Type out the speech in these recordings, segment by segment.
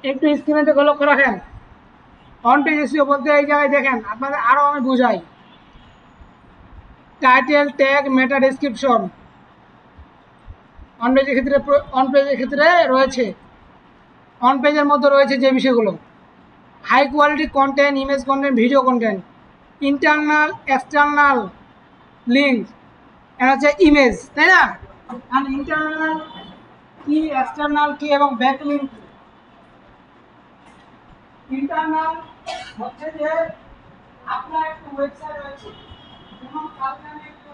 একটু স্ক্রিনে থেকে লক্ষ্য রাখেন। অন পেজ এসইও বলতে এই জায়গায় দেখেন, আপনাদের আরও আমি বুঝাই। Title, tag, meta description on পেজের ক্ষেত্রে রয়েছে। অন পেজের মধ্যে রয়েছে যে বিষয়গুলো: high quality content, image content, video content, internal external link, এটা হচ্ছে ইমেজ, তাই না? আর ইন্টারনাল কি, এক্সটার্নাল কি এবং ব্যাকলিঙ্ক কি? ইন্টারনাল হচ্ছে যে আপনার একটা ওয়েবসাইট রয়েছে, যেমন কালকে আমি একটা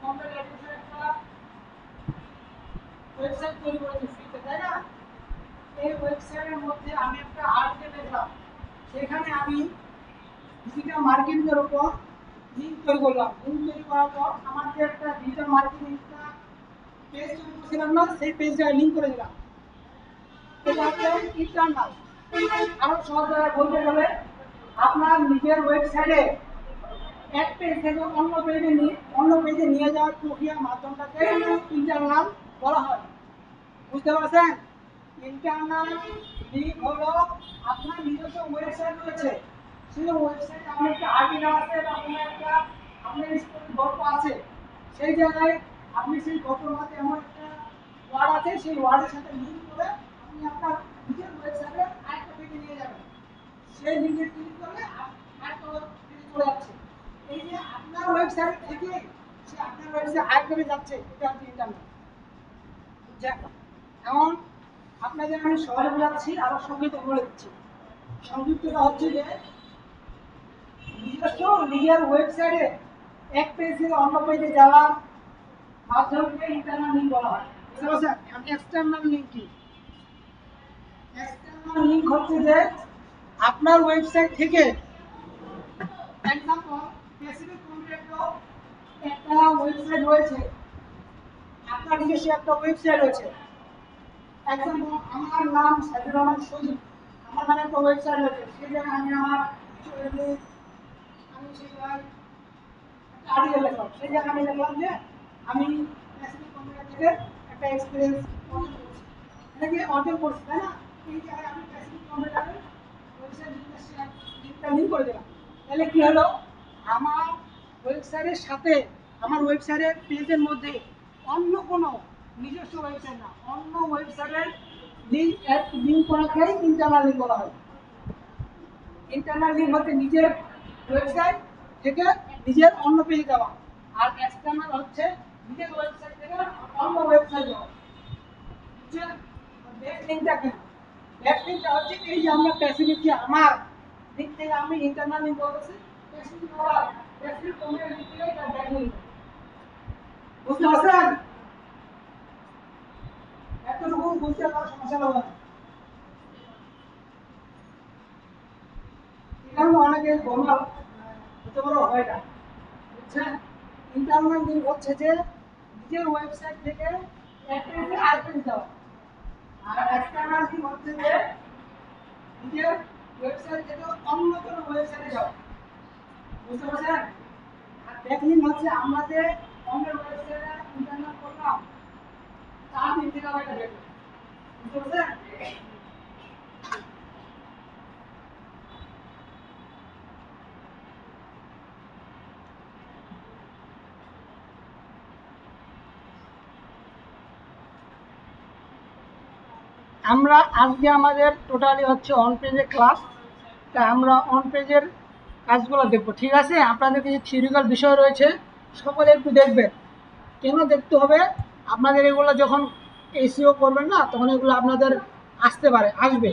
কম্পিউটার একটা ওয়েবসাইট তৈরি করেছি ফ্রিতে, তাই না? এই ওয়েবসাইটের মধ্যে আমি একটা আর্টিকেল লিখলাম, সেখানে আমি ডিজিটাল মার্কেটিং এর উপর লিঙ্ক তৈরি করলাম। লিঙ্ক তৈরি করার পর আমার যে একটা ডিজিটাল মার্কেটিং একটা পেজ তৈরি করেছিলাম না, সেই পেজটা লিঙ্ক করে দিলাম। এটা হচ্ছে ইন্টারনাল। আরো সহজ ভাবে বলতে গেলে আপনার নিজের ওয়েবসাইটে এক পেজ থেকে অন্য পেজে নিয়ে যাওয়ার প্রক্রিয়ার মাধ্যমটাকে ইন্টারনাল বলা হয়। বুঝতে পারছেন? ইন্টারনাল লিঙ্ক হলো আপনার নিজস্ব ওয়েবসাইট রয়েছে, সেই ওয়েবসাইটে আপনার একটা আর্টিকেল আছে বা কোনো একটা আপনার গল্প আছে, সেই জায়গায় আপনি সেই গল্পের মধ্যে এমন একটা ওয়ার্ড আছে, সেই ওয়ার্ডের সাথে লিঙ্ক করে আপনি আপনার নিজের ওয়েবসাইটে আরেকটা পেজে নিয়ে যাবেন। সেই লিঙ্কে ক্লিক করলে আরেকটা পেজে চলে যাচ্ছে। এই যে আপনার ওয়েবসাইট থেকে সে আপনার ওয়েবসাইট আরেকটা পেজে যাচ্ছে, এটা হচ্ছে ইন্টারনাল। বুঝছেন? এখন আপনাদের আমি সহজে বোঝাচ্ছি, আবার সংক্ষিপ্ত বলে দিচ্ছি। সংক্ষিপ্তটা হচ্ছে যে নিজস্ব নিজের ওয়েবসাইটে এক পেজ থেকে অন্য পেজে যাওয়ার মাধ্যমকে ইন্টারনাল লিঙ্ক বলা হয়। বুঝতে পারছেন? এখন এক্সটার্নাল লিঙ্ক কি? এক্সটার্নাল লিঙ্ক হচ্ছে যে আপনার ওয়েবসাইট থেকে, এক্সাম্পল স্পেসিফিক কন্টেন্টও একটা ওয়েবসাইট রয়েছে, আপনার নিজস্ব একটা ওয়েবসাইট রয়েছে। এক্সাম্পল আমার নাম সাইদুর রহমান সজীব, আমার নামে একটা ওয়েবসাইট রয়েছে, সেই জায়গায় আমি আমার আমি সেই জায়গায় একটা আর্টিকেল লিখলাম, সেই জায়গায় আমি লিখলাম যে আমি স্পেসিফিক কন্টেন্ট থেকে একটা এক্সপিরিয়েন্স অর্জন করছি, এটাকে অর্জন করছি, তাই না? এই জায়গায় আমি স্পেসিফিক কন্টেন্টের ওয়েবসাইট লিঙ্কটা লিঙ্ক করে দিলাম। তাহলে কি হলো, আমার ওয়েবসাইটের সাথে আমার ওয়েবসাইটের পেজের মধ্যে অন্য কোনো নিজস্ব ওয়েবসাইট না, অন্য ওয়েবসাইটের লিঙ্ক করাকেই ইন্টারনাল লিঙ্ক বলা হয়। ইন্টারনাল লিঙ্ক হচ্ছে নিজের ওয়েবসাইট থেকে নিজের অন্য পেজে যাওয়া, আর এক্সটার্নাল হচ্ছে নিজের ওয়েবসাইট থেকে অন্য ওয়েবসাইট যাওয়া। বুঝছেন? ব্যাকলিঙ্কটা কি? ব্যাকলিঙ্কটা হচ্ছে এই যে আমরা প্যাসিভ কি আমার দিক থেকে আমি ইন্টারনাল লিঙ্ক বলতেছি, প্যাসিভ বলা প্যাসিভ কোনের দিক থেকে এটা ব্যাকলিঙ্ক। বুঝতে পারছেন? এতটুকু বুঝতে পারার সমস্যা হবে না। এখানে অনেকে গোলমাল হতে পারে হয় না। বুঝছেন? ইন্টারনাল লিঙ্ক হচ্ছে যে নিজের ওয়েবসাইট থেকে একটা পেজে আরেকটা পেজে যাওয়া, আর এক্সটার্নাল লিঙ্ক হচ্ছে যে নিজের ওয়েবসাইট থেকে অন্য কোনো ওয়েবসাইটে যাওয়া। বুঝতে পারছেন? আর ব্যাকলিঙ্ক হচ্ছে আমরা যে অন্য ওয়েবসাইটে ইন্টারনাল করলাম তার 3 GB ব্যাকলিঙ্ক। বুঝতে পারছেন? আমরা আজকে আমাদের টোটালি হচ্ছে অন পেজের ক্লাস, তাই আমরা অন পেজের কাজগুলো দেখব। ঠিক আছে? আপনাদের কিছু থিওরিক্যাল বিষয় রয়েছে, সকলে একটু দেখবেন। কেন দেখতে হবে? আপনাদের এগুলো যখন এসইও করবেন না, তখন এগুলো আপনাদের আসবে,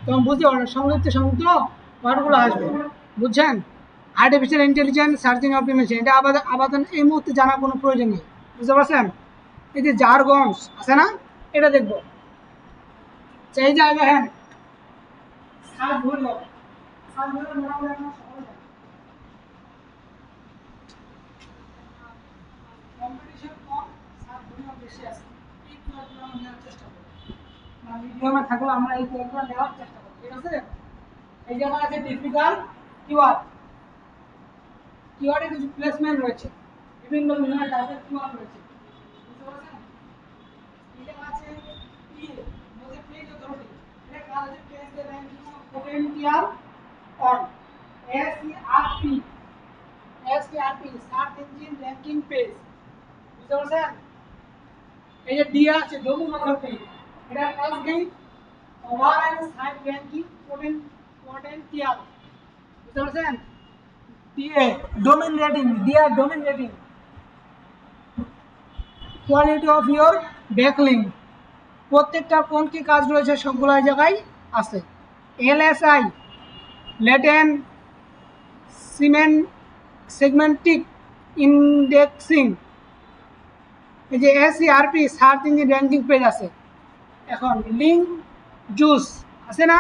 তখন বুঝতে পারবেন সংযুক্ত ওয়ার্ডগুলো আসবে। বুঝছেন? আর্টিফিশিয়াল ইন্টেলিজেন্স, সার্চিং অপটিমাইজেশন, এটা আপাতত এই মুহূর্তে জানার কোনো প্রয়োজন নেই। বুঝতে পারছেন? এই যে জারগনস আছে না, এটা দেখবো। সেই জায়গায় হ্যাঁ সাত ধরল, সাত ধরল মোটামুটি আমরা সকলে জানি। কম্পিটিশন কম, সাত ধরল বেশি আছে, এই কিওয়ার্ডগুলো আমরা নেওয়ার চেষ্টা করি, মানে মিডিয়ামে থাকলে আমরা এই কিওয়ার্ডগুলো নেওয়ার চেষ্টা করি। ঠিক আছে? এই জায়গায় আছে টিপিক্যাল কিওয়ার্ড, কিওয়ার্ডে কিছু প্লেসমেন্ট রয়েছে, বিভিন্ন টাইপের কিওয়ার্ড রয়েছে। বুঝতে পারছেন? এটা আছে কি বলতে পেজ অথরিটি, এটা কাজ হচ্ছে page the ranking of potential on SERP SERP search engine ranking page. বুঝতে পারছেন? এই যে দিয়া আছে ডোমেন অথরিটি, এটা কাজ কি ওভারঅল সাইট র্যাঙ্কিং পোটেনশিয়াল। বুঝতে পারছেন? DA domain rating, DR domain rating, quality of your backlink, প্রত্যেকটা কোন কি কাজ রয়েছে সবগুলো এই জায়গায় আছে। এলএসআই লেটেন সেগমেন্টিক ইন্ডেক্সিং, এই যে এসইআরপি সার্চ ইঞ্জিন র্যাঙ্কিং পেজ আছে। এখন লিঙ্ক জুস আছে না?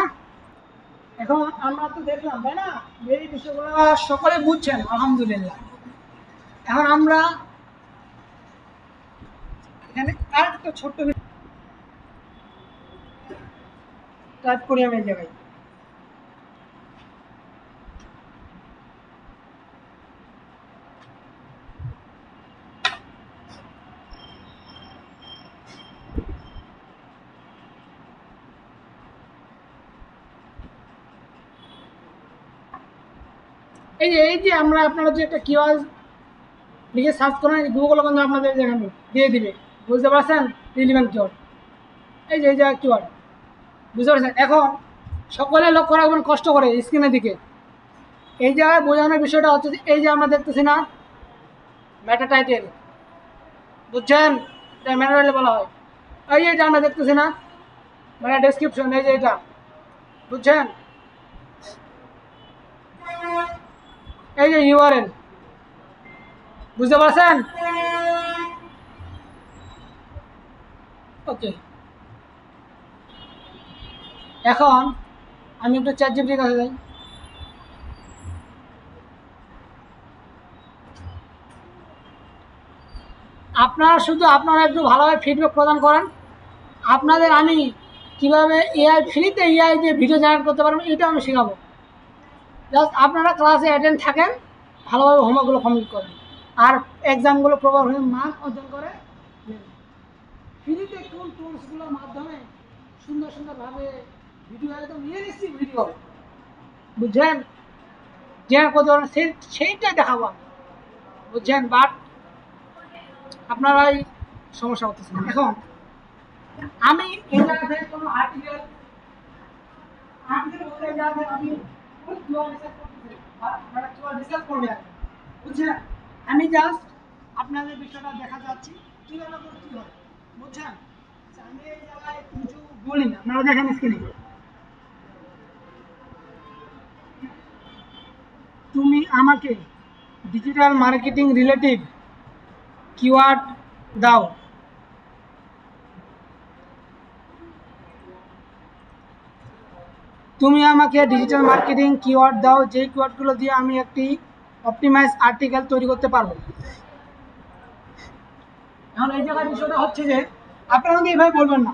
এখন আমরা তো দেখলাম তাই না, এই বিষয়গুলো সকলে বুঝছেন আলহামদুলিল্লাহ। এখন আমরা এখানে আর একটা ছোট্ট টাইপ করি আমি এই জায়গায়। এই যে আমরা আপনারা যে একটা কিওয়ার্ড লিখে সার্চ করেন গুগল কিন্তু আপনাদের এখানে দিয়ে দিবে। বুঝতে পারছেন? রিলেভেন্ট কিওয়ার্ড, এই যে কিওয়ার্ড। বুঝতে পারছেন? এখন সকলে লক্ষ্য রাখবেন কষ্ট করে স্ক্রিনের দিকে। এই জায়গায় বোঝানোর বিষয়টা হচ্ছে যে এই যে আমরা দেখতেছি না মেটা টাইটেল, বুঝছেন? এটা মেটা টাইটেল বলা হয়। এই যে এটা আমরা দেখতেছি না মেটা ডেসক্রিপশন, এই যে এটা, বুঝছেন? এই যে ইউআরএল, বুঝতে পারছেন? ওকে, এখন আমি একটু চ্যাটজিপিটির কাছে যাই। আপনারা শুধু আপনারা একটু ভালোভাবে ফিডব্যাক প্রদান করেন। আপনাদের আমি কিভাবে এআই ফ্রিতে এআই দিয়ে ভিডিও জেনারেট করতে পারবেন এটা আমি শেখাবো। জাস্ট আপনারা ক্লাসে অ্যাটেন্ড থাকেন, ভালোভাবে হোমওয়ার্কগুলো কমপ্লিট করেন, আর এক্সামগুলো প্রপারভাবে মার্ক অর্জন করে নেন। ফ্রিতে কোন টুলসগুলোর মাধ্যমে সুন্দর সুন্দরভাবে ভিডিও একদম রিয়েলিস্টিক ভিডিও, বুঝছেন, জেনারেট করতে পারবেন সেইটাই দেখাবো আমি, বুঝছেন? বাট আপনারাই সমস্যা হতেছেন। এখন আমি এই জায়গাতে কোনো আর্টিকেল বলতে যাবে আমি বুঝছেন? আমি জাস্ট আপনাদের বিষয়টা দেখা যাচ্ছি কিভাবে করতে হয়, বুঝছেন? আমি এই জায়গায় কিছু বলি না, আপনারা দেখেন স্ক্রিনে। তুমি আমাকে ডিজিটাল মার্কেটিং রিলেটিভ কিওয়ার্ড দাও। তুমি আমাকে ডিজিটাল মার্কেটিং কিওয়ার্ড দাও, যে কিওয়ার্ডগুলো দিয়ে আমি একটি অপটিমাইজ আর্টিকেল তৈরি করতে পারবো। এখন এই জায়গায় বিষয়টা হচ্ছে যে আপনারা কিন্তু এইভাবে বলবেন না,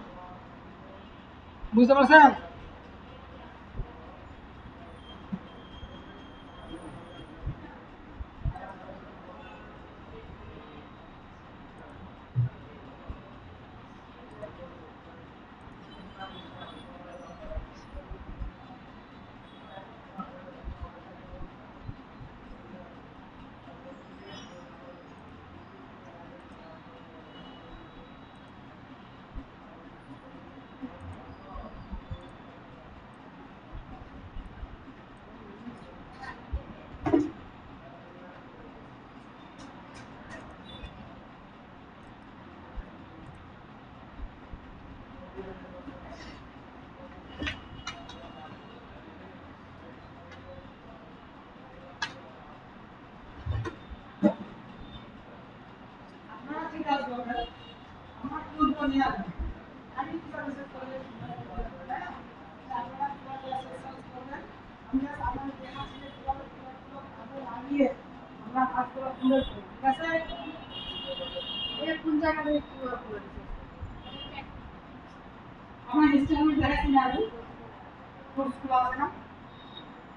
বুঝতে পারছেন?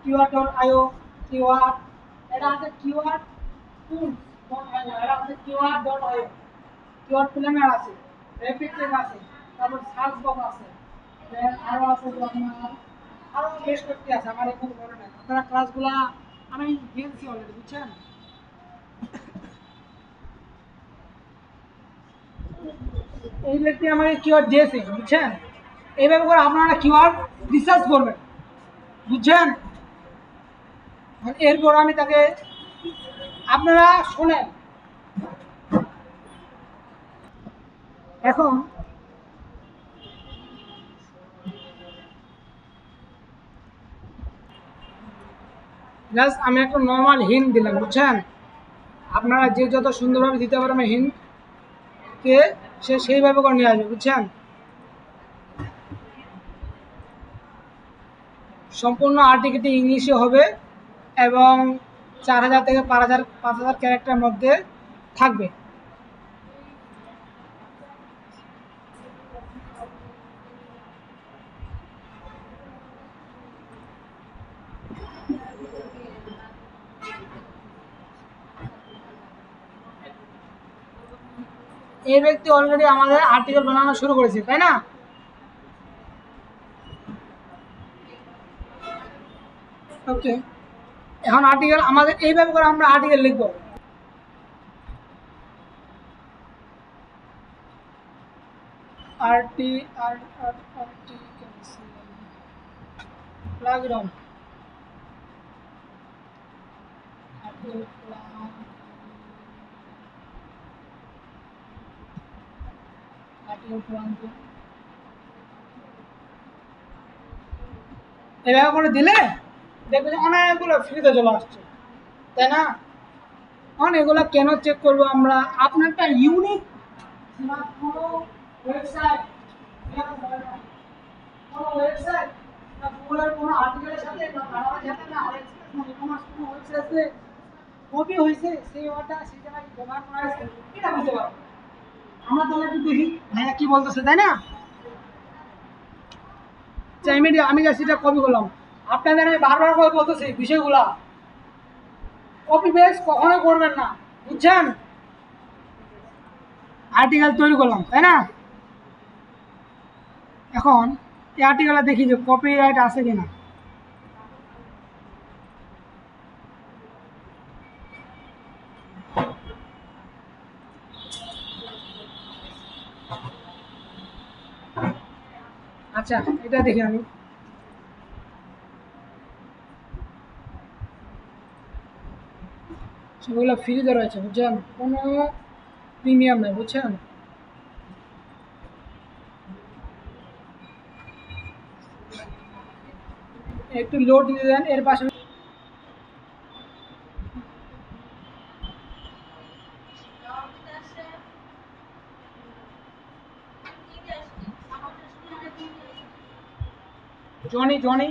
keyword.io keyword এটা আছে keyword tools.io, এটা আছে keyword.io, keyword planner আছে, রেফিক্টেড আছে, তারপর সার্চ বক্স আছে, আরো আছে তো আপনার, আরো বেশ কয়েকটি আছে আমার এখন মনে নাই। আপনারা ক্লাসগুলা আমি দিয়েছি অলরেডি, বুঝছেন? এই ব্যক্তি আমাকে কিওয়ার্ড দিয়েছে, বুঝছেন? এইভাবে করে আপনারা কিওয়ার্ড রিসার্চ করবেন, বুঝছেন? এরপর আমি তাকে, আপনারা শোনেন এখন, জাস্ট আমি একটা নর্মাল হিন্ট দিলাম, বুঝছেন? আপনারা যে যত সুন্দরভাবে দিতে পারবেন হিন্ট কে, সে সেইভাবে করে নিয়ে আসবে, বুঝছেন? সম্পূর্ণ আর্টিকেলটি ইংলিশে হবে এবং 4000 থেকে 5000 ক্যারেক্টারের মধ্যে থাকবে। এই ব্যক্তি অলরেডি আমাদের আর্টিকেল বানানো শুরু করেছে, তাই না? ওকে, এখন আর্টিকেল আমাদের এইভাবে করে আমরা আর্টিকেল লিখবো। আরটি আরটি প্লাগরাউন্ড এভাবে করে দিলে দেখবে যে অনেকগুলো ফ্রিতে চলে আসছে, তাই না? এখন এগুলো কেন চেক করবো আমরা? আপনার একটা ইউনিক কোনো ওয়েবসাইট, কোনো ওয়েবসাইট না গুগলের কোনো আর্টিকেলের সাথে না বানানোর সাথে না আলেক্সা না ই-কমার্স কোনো ওয়েবসাইটে কপি হয়েছে, সেই ওয়ার্ডটা সেই জায়গায় ব্যবহার করা হয়েছে, এটা বুঝতে পারবো। আমরা তাহলে একটু দেখি ভাইয়া কি বলতেছে, তাই না? আমি যা সেটা কপি করলাম। আপনাদের আমি বারবার করে বলতেছি বিষয়গুলা কপি পেস্ট কখনো করবেন না, বুঝছেন? আর্টিকেল তৈরি করলাম, তাই না? এখন এই আর্টিকেলে দেখি যে কপিরাইট আছে কিনা। আচ্ছা, এটা দেখি আমি। সেগুলো ফ্রিতে রয়েছে, বুঝছেন? কোনো প্রিমিয়াম নেই, বুঝছেন? একটু লোড দিয়ে দেন, এর পাশে জনি জনি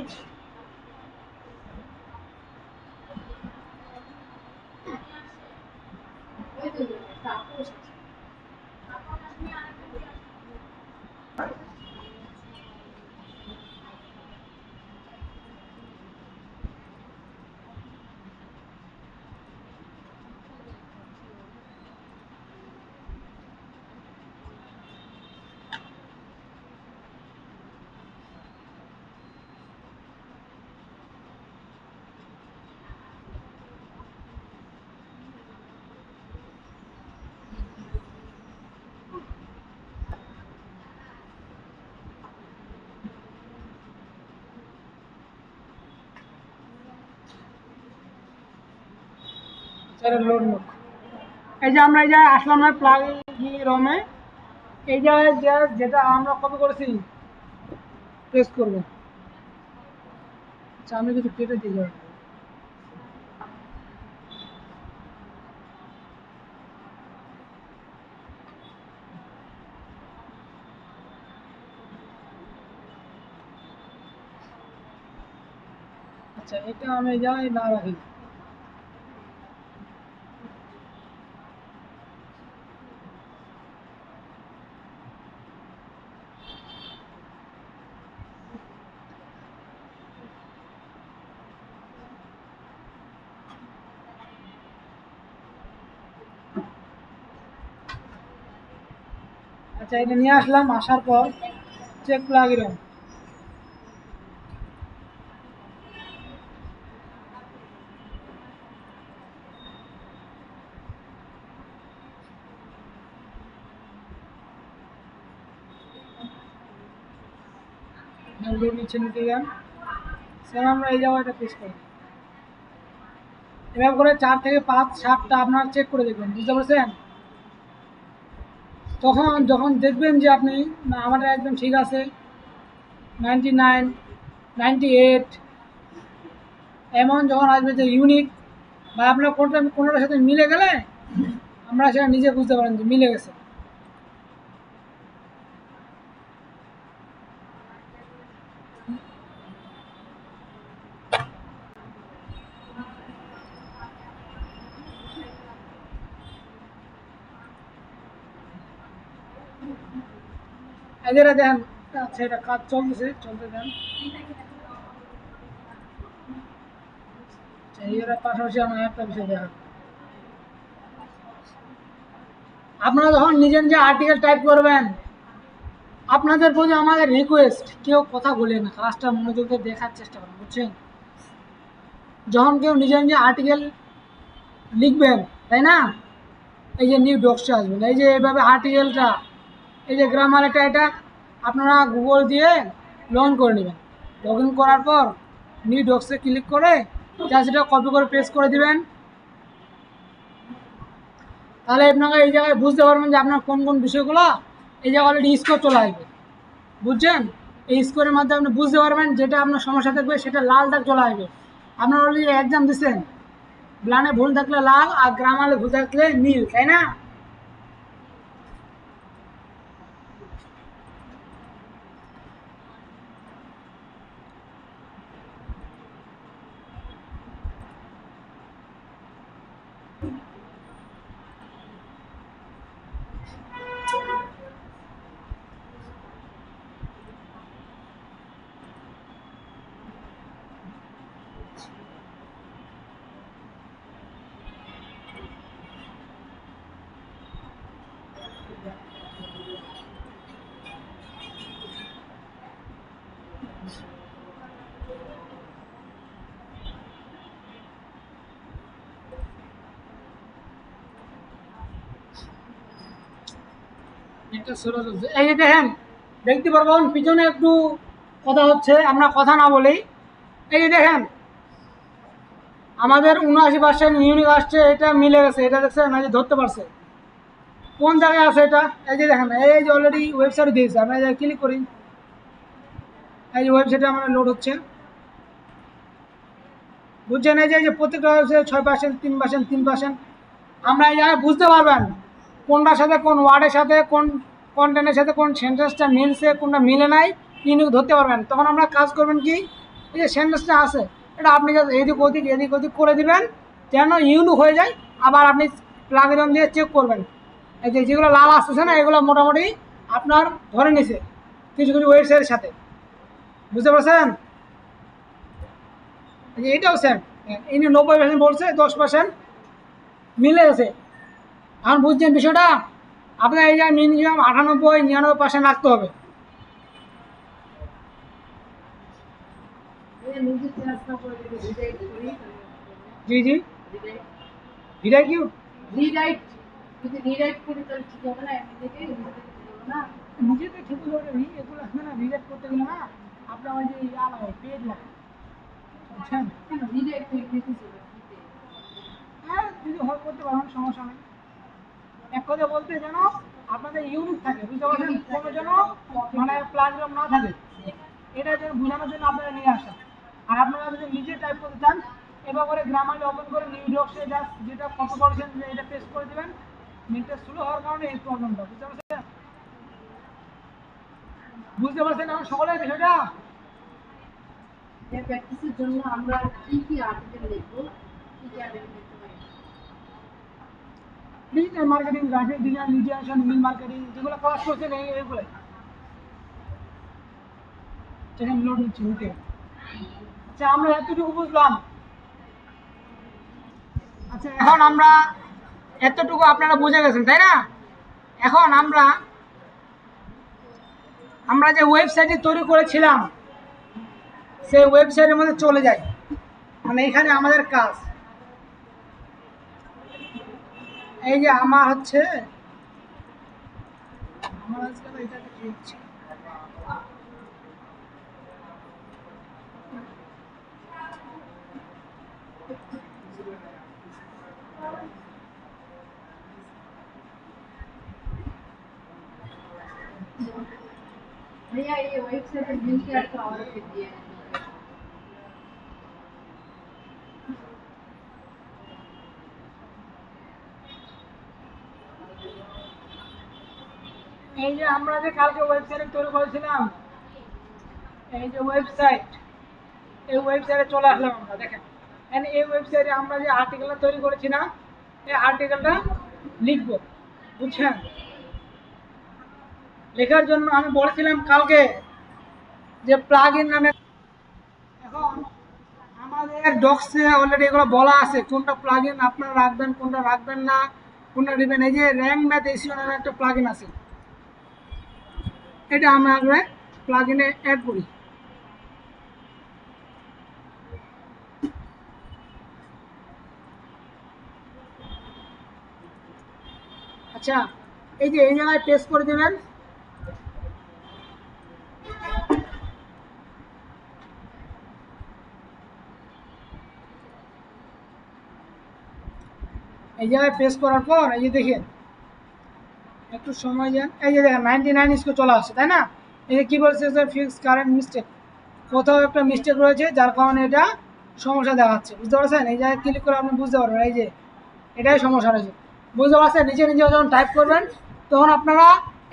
লোড মুখ। এই যে আমরা এই যে আসলাম না প্লাগ রমে, এই জায়গায় যেটা আমরা কপি করেছি প্রেস করবো। আচ্ছা, আমি যদি কেটে দিই যাই। আচ্ছা, এটা আমি যাই না রাখি। আচ্ছা, এটা নিয়ে আসলাম, আসার পর চেক প্লাগ রম লোড নিচ্ছে নিতে যান, সেম আমরা এই জায়গাটা পেস্ট করি। এভাবে করে 4 থেকে 5 7টা আপনারা চেক করে দেখবেন, বুঝতে পারছেন? তখন যখন দেখবেন যে আপনি না আমাদের একদম ঠিক আছে 99 98 এমন যখন আসবে যে ইউনিক বা আপনার কোনোটার সাথে মিলে গেলে আমরা সেটা নিজে বুঝতে পারেন যে মিলে গেছে। এদের দেখেন সেটা কাজ চলতে দেন। এর পাশাপাশি আমার একটা বিষয় দেখা, আপনারা যখন নিজে নিজে আর্টিকেল টাইপ করবেন, আপনাদের প্রতি আমাদের রিকোয়েস্ট, কেউ কথা বলেন না, কাজটা মনোযোগ দিয়ে দেখার চেষ্টা করেন, বুঝছেন? যখন কেউ নিজে নিজে আর্টিকেল লিখবেন, তাই না, এই যে নিউ ডক্সে আসবেন, এই যে এইভাবে আর্টিকেলটা, এই যে গ্রামার এটা আপনারা গুগল দিয়ে লগ ইন করে নেবেন। লগ ইন করার পর নিউ ডক্সে ক্লিক করে জাস্ট এটা কপি করে পেস্ট করে দিবেন। তাহলে আপনারা এই জায়গায় বুঝতে পারবেন যে আপনার কোন কোন বিষয়গুলো এই জায়গায় অলরেডি স্কোর চলে আসবে, বুঝছেন? এই স্কোরের মাধ্যমে আপনি বুঝতে পারবেন যেটা আপনার সমস্যা থাকবে সেটা লাল দাগ চলে আসবে। আপনার অলরেডি এক্সাম দিচ্ছেন, প্ল্যানে ভুল থাকলে লাল আর গ্রামারে ভুল থাকলে নীল, তাই না? এই যে দেখেন, দেখতে পারবেন পিছনে একটু কথা হচ্ছে, আমরা কথা না বলেই এই যে দেখেন আমাদের 79% ইউনিক আসছে, এটা মিলে গেছে, এটা দেখছেন এই যে ধরতে পারছে কোন জায়গায় আছে এটা। এই যে দেখেন এই যে অলরেডি ওয়েবসাইট দিয়েছে, আমরা এই ক্লিক করি, এই যে ওয়েবসাইটে আমরা লোড হচ্ছে, বুঝছেন? এই যে প্রত্যেকটা ওয়েবসাইটে 6%, 3%, 3%, আমরা এই জায়গায় বুঝতে পারবেন কোনটার সাথে কোন ওয়ার্ডের সাথে কোন কন্টেন্টের সাথে কোন সেন্টেন্সটা মিলছে, কোনটা মিলে নাই, ইউনিক ধরতে পারবেন। তখন আমরা কাজ করবেন কি, এই যে সেন্টেন্সটা আছে এটা আপনি এদিক ওদিক করে দিবেন যেন ইউনিক হয়ে যায়। আবার আপনি প্লাগইন দিয়ে চেক করবেন, এই যে যেগুলো লাল আসতেছে না এগুলো মোটামুটি আপনার ধরে নিছে কিছু কিছু ওয়েবসাইটের সাথে, বুঝতে পারছেন? এই যে এটাও সেম, ইনি 90% বলছে, 10% মিলে গেছে। এখন বুঝছেন বিষয়টা? আপনার এই জায়গায় মিনিমাম 98-99% রাখতে হবে। জি জি, রিরাইট কিউ রিরাইট যদি রিরাইট করি তাহলে ঠিক হবে না, এমনি থেকে না নিজেতে ঠিক হবে না, এগুলো আসলে না রিরাইট করতে গেলে না আপনার ওই যে ইয়া লাগে, পেজ লাগে, বুঝছেন? রিরাইট করে দিতে হবে, হ্যাঁ যদি হয় করতে পারবেন, সমস্যা নেই। এক কথা বলতে যেন আপনাদের ইউনিক থাকে, বুঝতে পারছেন? কোনো যেন মানে প্লাগইন না থাকে, এটা যেন বোঝানোর জন্য আপনারা নিয়ে আসা। আর আপনারা যদি নিজে টাইপ করতে চান এবার করে গ্রামারলি ওপেন করে নিউ ডক্সে জাস্ট যেটা কপি করেছেন এটা পেস্ট করে দেবেন। নেটটা স্লো হওয়ার কারণে এই প্রবলেমটা, বুঝতে পারছেন? বুঝতে পারছেন এখন সকলের বিষয়টা? এই প্র্যাকটিসের জন্য আমরা কি কি আর্টিকেল লিখব, কি কি আর্টিকেল লিখতে পারি? ডিজিটাল মার্কেটিং, গ্রাফিক ডিজাইন, লিডিয়েশন, মিল মার্কেটিং, যেগুলো ক্লাস করছেন এইগুলো সেখানে লোড হচ্ছে নিতে। আচ্ছা আমরা এতটুকু বুঝলাম। আচ্ছা এখন আমরা এতটুকু আপনারা বুঝে গেছেন, তাই না? এখন আমরা যে ওয়েবসাইটটি তৈরি করেছিলাম সেই ওয়েবসাইটের মধ্যে চলে যাই, মানে এখানে আমাদের কাজ, এই যে আমার হচ্ছে আমার আজকাল এটা হচ্ছে भैया ये वेबसाइट लिंक है तो और कर दिया है। এই যে আমরা যে কালকে ওয়েবসাইট তৈরি করেছিলাম, এই যে ওয়েবসাইট, এই ওয়েবসাইটে চলে আসলাম আমরা। দেখেন এই ওয়েবসাইটে আমরা যে আর্টিকেলটা তৈরি করেছি না, এই আর্টিকেলটা লিখবো, বুঝছেন? লেখার জন্য আমি বলেছিলাম কালকে যে প্লাগ ইন নামে। এখন আমাদের ডক্সে অলরেডি এগুলো বলা আছে কোনটা প্লাগ ইন আপনারা রাখবেন, কোনটা রাখবেন না, কোনটা নেবেন। এই যে র্যাঙ্ক ম্যাথ এসিও নামে একটা প্লাগ ইন আছে, এটা আমরা আগে প্লাগ ইনে অ্যাড করি। আচ্ছা, এই যে এই জায়গায় পেস্ট করে দেবেন। এই জায়গায় পেস্ট করার পর এই যে দেখেন, একটু সময় যান, এই যে দেখেন 99 স্কোর চলে আসছে, তাই না? এই যে কী বলছে যে ফিক্স কারেন্ট মিস্টেক, কোথাও একটা মিস্টেক রয়েছে যার কারণে এটা সমস্যা দেখাচ্ছে, বুঝতে পারছেন? এই জায়গায় ক্লিক করে আপনি বুঝতে পারবেন এই যে এটাই সমস্যা রয়েছে, বুঝতে পারছেন? নিজে নিজে যখন টাইপ করবেন তখন আপনারা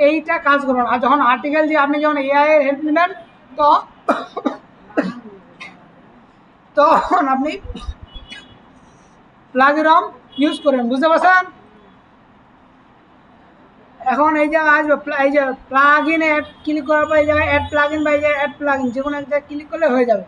এইটা কাজ করবেন। আর যখন আর্টিকেল দিয়ে আপনি যখন এআই এর হেল্প নেবেন তো তখন আপনি প্লাগইন ইউজ করবেন, বুঝতে পারছেন? এখন এই জায়গায় আসবে এই যে প্লাগ ইন অ্যাড, ক্লিক করার পর এই জায়গায় অ্যাড প্লাগ ইন বা এই জায়গায় অ্যাড প্লাগ ইন, যে কোনো এক জায়গায় ক্লিক করলে হয়ে যাবে।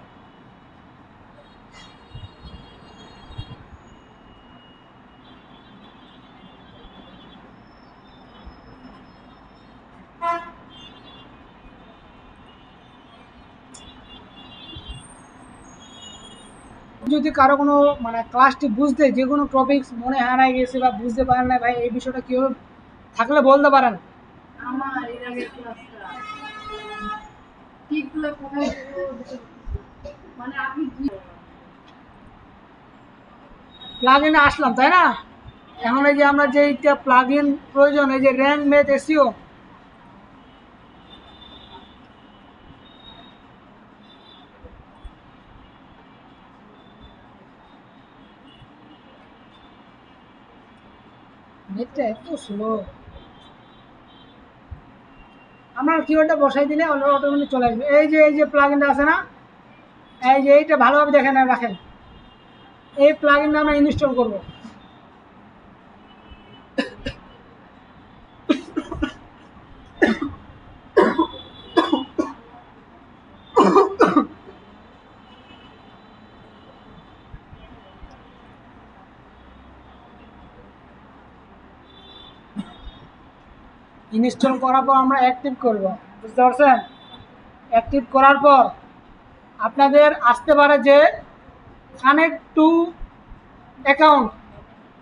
যদি কারো কোনো মানে ক্লাসটি বুঝতে যে কোনো টপিকস মনে হারায় গেছে বা বুঝতে পারেন না, ভাই এই বিষয়টা কীভাবে থাকলে বলতে পারেন। আমার এর আগের ক্লাসটা ঠিকগুলো কোথায় দেবো? মানে আপনি প্লাগ ইনে আসলাম, তাই না? এখন এই যে আমরা যে এইটা প্লাগ ইন প্রয়োজন, এই যে র্যাঙ্ক ম্যাথ এসিও, নেটটা এত স্লো, আমরা কিওয়ার্ডটা বসাই দিলে অটোমেটিক চলে আসবে। এই যে প্লাগ ইনটা আছে না, এই যে এইটা ভালোভাবে দেখেন আর রাখেন, এই প্লাগ ইনটা আমরা ইনস্টল করবো। ইনস্টল করার পর আমরা অ্যাক্টিভ করব, বুঝতে পারছেন? অ্যাক্টিভ করার পর আপনাদের আসতে পারে যে কানেক্ট টু অ্যাকাউন্ট,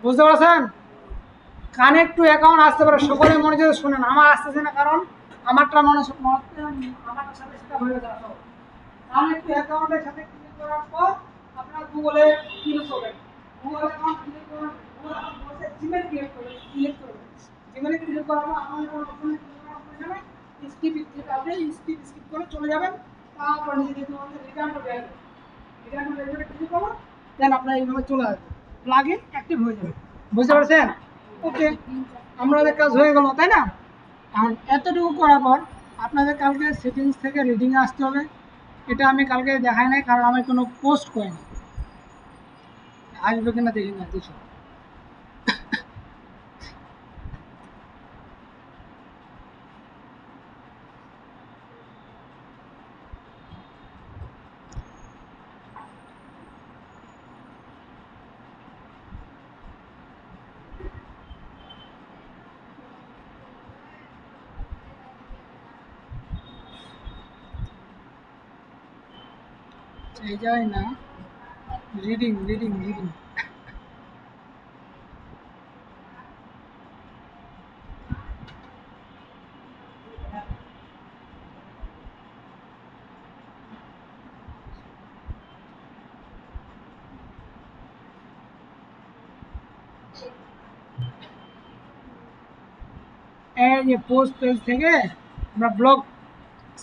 বুঝতে পারছেন? কানেক্ট টু অ্যাকাউন্ট আসতে পারে, সকলে মনোযোগ শুনেন, আমার আসতেছে না কারণ আমারটা আমারটার সাথে সেটা হয়ে যাবে। কানেক্ট টু অ্যাকাউন্টের সাথে ক্লিক করার পর আপনার গুগলে ক্লিক করবেন, গুগল অ্যাকাউন্ট ক্লিক করবেন, গুগল অ্যাকাউন্ট বলতে জিমেল ক্রিয়েট করবেন, ক্লিক করবেন। জিমেলে ক্লিক করার পর আপনার কোনো অপশনে ক্লিক করার প্রয়োজন নেই, স্কিপ আপনি স্কিপ করে চলে যাবেন। তারপর নিজে দেখতে পাবেন return to back, return to ব্যাকে ক্লিক করুন, দেন আপনার এইভাবে চলে আসবে, প্লাগ ইন অ্যাক্টিভ হয়ে যাবে, বুঝতে পারছেন? ওকে, আমাদের কাজ হয়ে গেল, তাই না? এখন এতটুকু করার পর আপনাদের কালকে সেটিংস থেকে রিডিংয়ে আসতে হবে। এটা আমি কালকে দেখাই নাই কারণ আমি কোনো পোস্ট করিনি, আসবে কিনা দেখি না, দেখি। এই যায় না, রিডিং রিডিং রিডিং, এই যে পোস্ট পেজ থেকে আমরা ব্লগ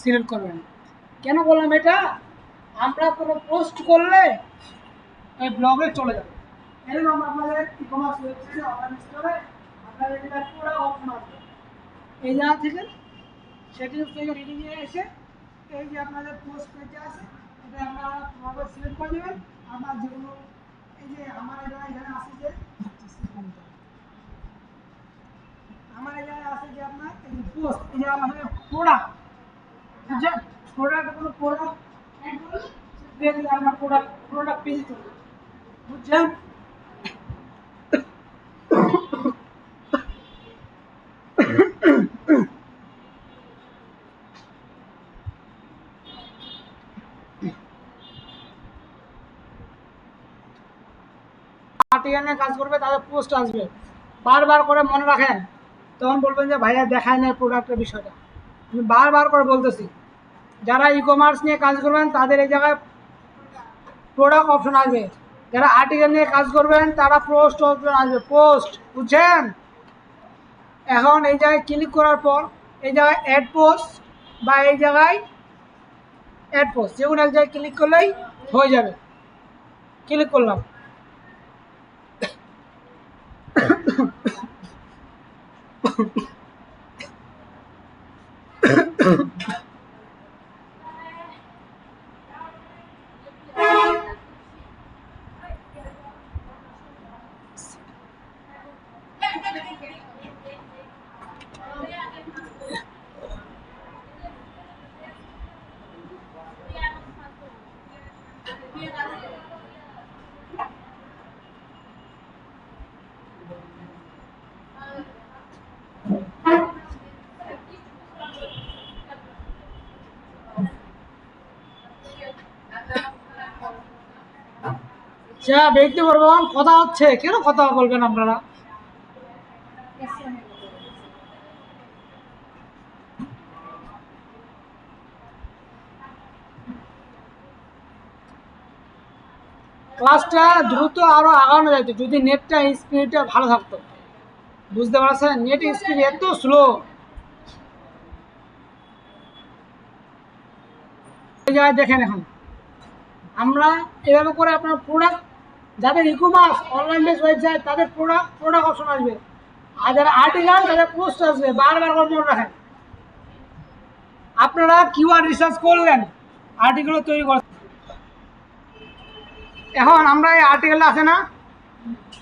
সিলেক্ট করবেন। কেন বললাম এটা, আমরা কোনো পোস্ট করলে এই ব্লগে চলে যাবে। এরকম আপনাদের ই কমার্স ওয়েবসাইটে অনলাইন স্টোরে আপনাদের এটা পুরো অপশন আসবে। এই জায়গা থেকে সেটিংস থেকে রিডিংয়ে এসে এই যে আপনাদের পোস্ট পেজে আছে এটা আপনারা ভাবে সিলেক্ট করে নেবেন। আমার যেগুলো এই যে আমার এটা এখানে আছে যে আমার এই জায়গায় আছে যে আপনার এই যে পোস্ট এই যে আমাদের প্রোডাক্ট, বুঝছেন, প্রোডাক্ট কোনো প্রোডাক্ট অ্যাড করলে পেজে আপনার প্রোডাক্ট পেজে চলে যাবে, বুঝছেন। আর্টিকেল নিয়ে কাজ করবে তাদের পোস্ট আসবে, বারবার করে মনে রাখেন। তখন বলবেন যে ভাইয়া দেখায় না প্রোডাক্টের বিষয়টা। আমি বারবার করে বলতেছি, যারা ই কমার্স নিয়ে কাজ করবেন তাদের এই জায়গায় প্রোডাক্ট অপশন আসবে, যারা আর্টিকেল নিয়ে কাজ করবেন তারা পোস্ট অপশন আসবে, পোস্ট, বুঝছেন। এখন এই জায়গায় ক্লিক করার পর এই জায়গায় অ্যাড পোস্ট বা এই জায়গায় অ্যাড পোস্ট যে কোনো এক জায়গায় ক্লিক করলেই হয়ে যাবে। ক্লিক করলাম, যা ব্যক্তিগত কথা হচ্ছে, কেন কথা বলবেন আপনারা? ক্লাসটা দ্রুত আরো আগানো যাইতো যদি নেটটা স্পিডটা ভালো থাকতো, বুঝতে পারছেন। নেট স্পিড এত স্লো, দেখেন এখন আমরা এভাবে করে আপনার প্রোডাক্ট, যাদের e commerce online base website তাদের প্রোডাক্ট অপশন আসবে, আর যারা আর্টিকেল তাদের পোস্ট আসবে। বারবার করে মনে রাখেন, আপনারা কিওয়ার্ড রিসার্চ করলেন, আর্টিকেল তৈরি করেন। এখন আমরা এই আর্টিকেলটা আছে না,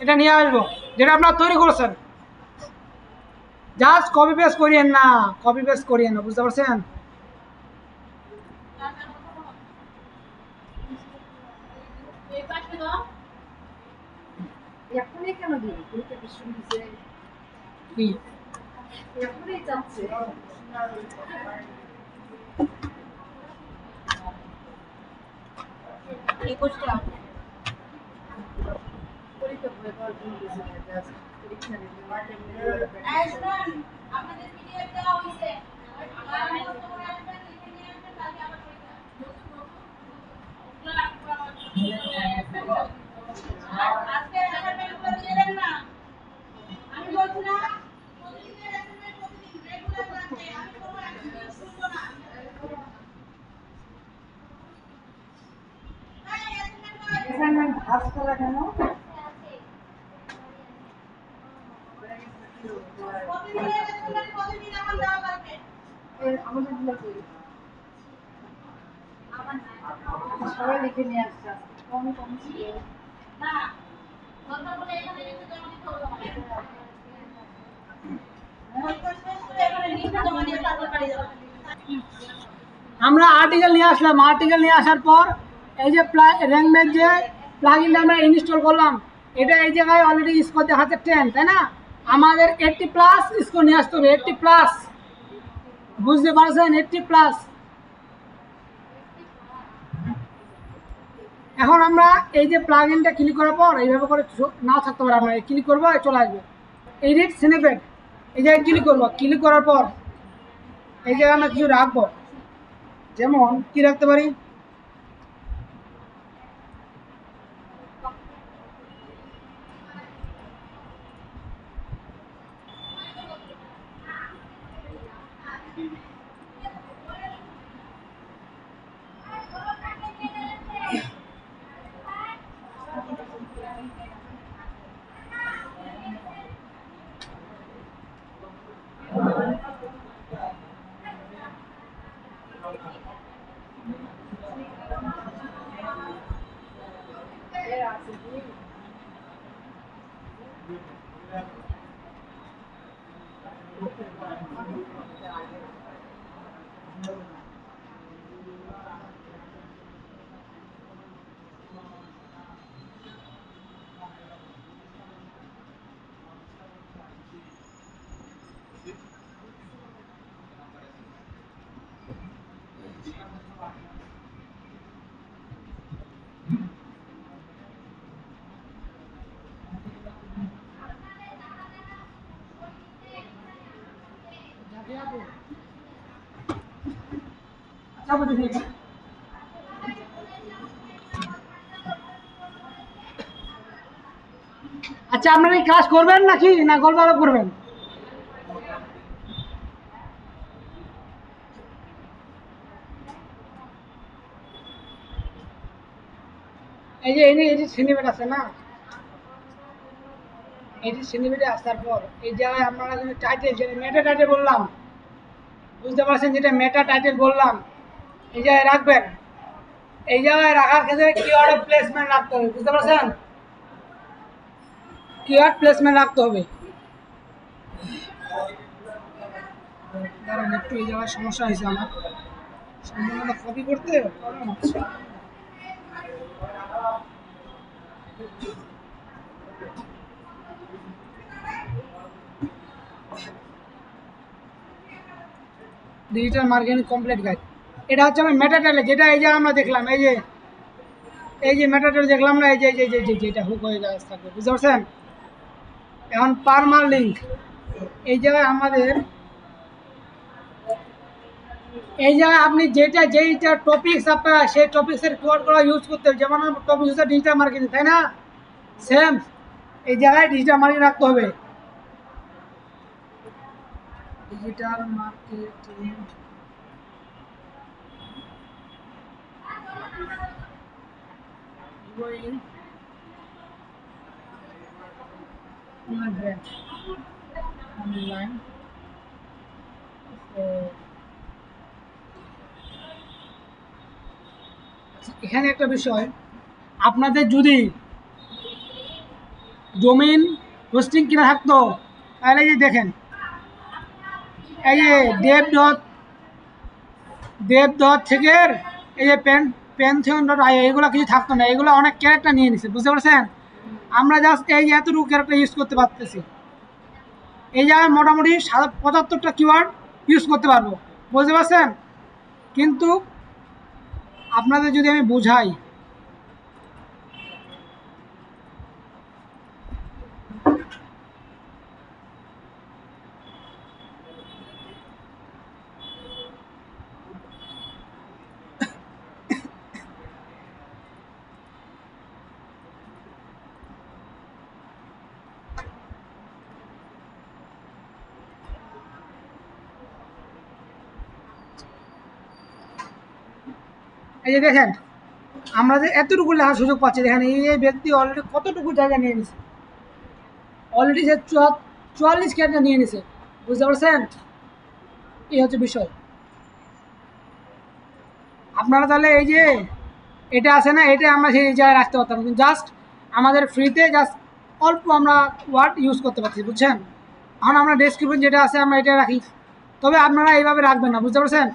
এটা নিয়ে আসবো যেটা আপনারা তৈরি করেছেন। জাস্ট কপি পেস্ট করিয়েন না, কপি পেস্ট করিয়েন না, বুঝতে পারছেন। এখনই কেন দিই পরীক্ষা বিশ্ব দিছে কি এখনই যাচ্ছে এই কোর্সটা পরীক্ষা পেপার দিয়েছে জাস্ট পরীক্ষা দিতে আপনাদের পিডিএফ দেওয়া হইছে আর মত করে আসবেন লিখে নিয়ে আসবেন কালকে আবার পরীক্ষা আজকে অ্যাসাইনমেন্টগুলো দিয়ে দেন না। আমি বলছি না প্রতিদিনের অ্যাসাইনমেন্ট প্রতিদিন রেগুলার লাগবে, আমি কোনো অ্যাসাইনমেন্ট শুনবো না। অ্যাসাইনমেন্ট ভাগ করা কেন? প্রতিদিনের অ্যাসাইনমেন্ট প্রতিদিন আমার দেওয়া লাগবে। আমাদের গুলো করি সবাই লিখে নিয়ে আসছে কম কম ছিল না দরকার হলে এখানে লিখে জমা দিতে হবে আমার শেষ করে এখানে লিখে জমা দিয়ে তারপর বাড়ি যাবো। আমরা আর্টিকেল নিয়ে আসলাম, আর্টিকেল নিয়ে আসার পর এই যে র্যাঙ্কম্যাথ যে প্লাগইনটা আমরা ইনস্টল করলাম, এটা এই জায়গায় অলরেডি স্কোর দেখাচ্ছে 10, তাই না। আমাদের 80+ স্কোর নিয়ে আসতে হবে, 80+, বুঝতে পারছেন, 80+। এখন আমরা এই যে প্লাগইনটা ক্লিক করার পর এইভাবে করে নাও থাকতে পারে, আমরা ক্লিক করবো চলে আসবে এডিট স্নিপেট, এই জায়গায় ক্লিক করবো। ক্লিক করার পর এই জায়গায় আমরা কিছু রাখবো, যেমন কি রাখতে পারি, আচ্ছা বুঝেছি। আচ্ছা আপনারা এই কাজ করবেন নাকি না গোলমাল করবেন? এই যে সিনেমেট আছে না, এই যে সিনেমেটে আসার পর এই জায়গায় আপনারা যদি টাইটেল, যেটা মেটা টাইটেল বললাম, বুঝতে পারছেন, যেটা মেটা টাইটেল বললাম, এই জায়গায় রাখবেন। এই জায়গায় রাখার ক্ষেত্রে কিওয়ার্ড প্লেসমেন্ট রাখতে হবে, বুঝতে পারছেন? কিওয়ার্ড প্লেসমেন্ট রাখতে হবে। দাঁড়ান একটু, এই জায়গায় সমস্যা হয়েছে আমার, সম্পূর্ণ কপি করতে প্রবলেম হচ্ছে। ডিজিটাল মার্কেটিং কমপ্লিট গাইড, এটা হচ্ছে আমার মেটা টাইটেল, যেটা এই যে আমরা দেখলাম, এই যে মেটা টাইটেল দেখলাম না, এই যে এটা হুক হয়ে যাচ্ছে থাকবে, বুঝতে পারছেন? এখন পারমার লিঙ্ক, এই জায়গায় আমাদের এই জায়গায় আপনি যেইটা টপিকস আপনারা সেই টপিক্সের কিওয়ার্ডগুলো ইউজ করতে হবে। যেমন টপিক হচ্ছে ডিজিটাল মার্কেটিং, তাই না? সেম এই জায়গায় ডিজিটাল মার্কেটিং রাখতে হবে। Digital marketing online. এখানে একটা বিষয়, আপনাদের যদি ডোমেইন হোস্টিং কিনা থাকতো, তাহলে এই যে দেখেন, এই যে দেব ডট থেকে এই যে প্যানথিয়ন.io এগুলো কিছু থাকতো না, এগুলো অনেক ক্যারেক্টার নিয়ে নিছে, বুঝতে পারছেন? আমরা জাস্ট এই এতটুকু ক্যারেক্টার ইউজ করতে পারতেছি। এই জায়গায় মোটামুটি ৭৫টা কিওয়ার্ড ইউজ করতে পারবো, বুঝতে পারছেন? কিন্তু আপনাদের যদি আমি বোঝাই, এই যে দেখেন, আমরা যে এতটুকু লেখার সুযোগ পাচ্ছি, দেখেন এই ব্যক্তি অলরেডি কতটুকু জায়গা নিয়ে নিছে, অলরেডি সে ৪৪ ক্যারেক্টার নিয়ে নিছে, বুঝতে পারছেন? এই হচ্ছে বিষয়। আপনারা তাহলে এই যে এটা আছে না, এটা আমরা সেই জায়গায় রাখতে পারতাম, কিন্তু জাস্ট আমাদের ফ্রিতে জাস্ট অল্প আমরা ওয়ার্ড ইউজ করতে পারছি, বুঝছেন? এখন আমরা ডেসক্রিপশন যেটা আছে আমরা এটা রাখি, তবে আপনারা এইভাবে রাখবেন না, বুঝতে পারছেন?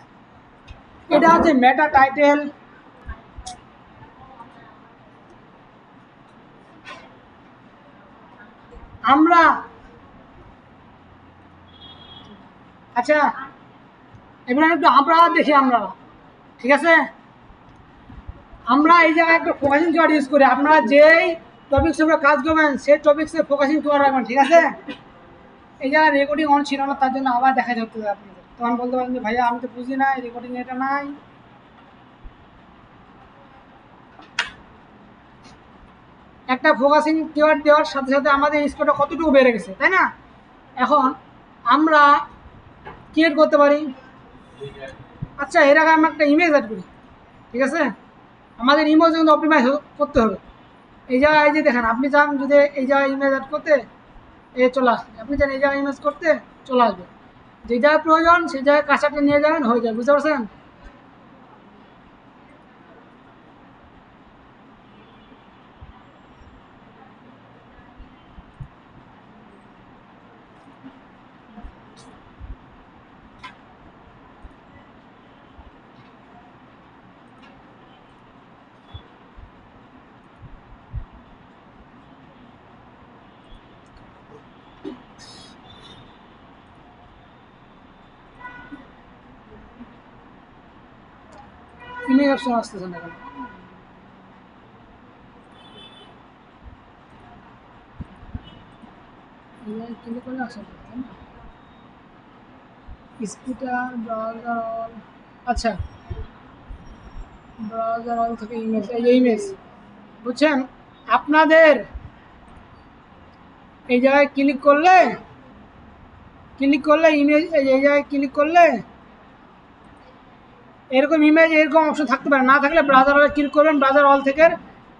এটা হচ্ছে মেটা টাইটেল। আমরা আচ্ছা এবার একটু আমরা দেখি, আমরা ঠিক আছে, আমরা এই জায়গায় একটা ফোকাসিং কিওয়ার্ড ইউজ করি। আপনারা যেই টপিক্সের উপরে কাজ করবেন সেই টপিক্সে ফোকাসিং কিওয়ার্ড রাখবেন, ঠিক আছে? এই জায়গায় রেকর্ডিং অন ছিল না, তার জন্য আবার দেখা যেতে হবে আপনাদের। তখন বলতে পারেন যে ভাইয়া আমি তো বুঝি না, রেকর্ডিং এটা নাই। একটা ফোকাসিং কিওয়ার্ড দেওয়ার সাথে সাথে আমাদের স্কোরটা কতটুকু বেড়ে গেছে, তাই না? এখন আমরা ক্রিয়েট করতে পারি। আচ্ছা এর আগে আমরা একটা ইমেজ অ্যাড করি, ঠিক আছে? আমাদের ইমেজ কিন্তু অপটিমাইজ করতে হবে। এই জায়গায় এই যে দেখেন, আপনি চান যদি এই জায়গায় ইমেজ অ্যাড করতে, এ চলে আসবে, আপনি চান এই জায়গায় ইমেজ করতে, চলে আসবে। যে জায়গায় প্রয়োজন সেই জায়গায় কাঁচাটা নিয়ে যাবেন, হয়ে যাবে, বুঝতে পারছেন? ইমেজ অপশন আসতেছে না কেন? ক্লিক করলে আসে না, তাই না? স্কুটার ব্রাউজার অল, আচ্ছা ব্রাউজার অল থেকে ইমেজ, এই যে ইমেজ, বুঝছেন? আপনাদের এই জায়গায় ক্লিক করলে ইমেজ, এই জায়গায় ক্লিক করলে এরকম ইমেজ, এরকম অপশন থাকতে পারে, না থাকলে ব্রাউজার অলে ক্লিক করবেন। ব্রাউজার অল থেকে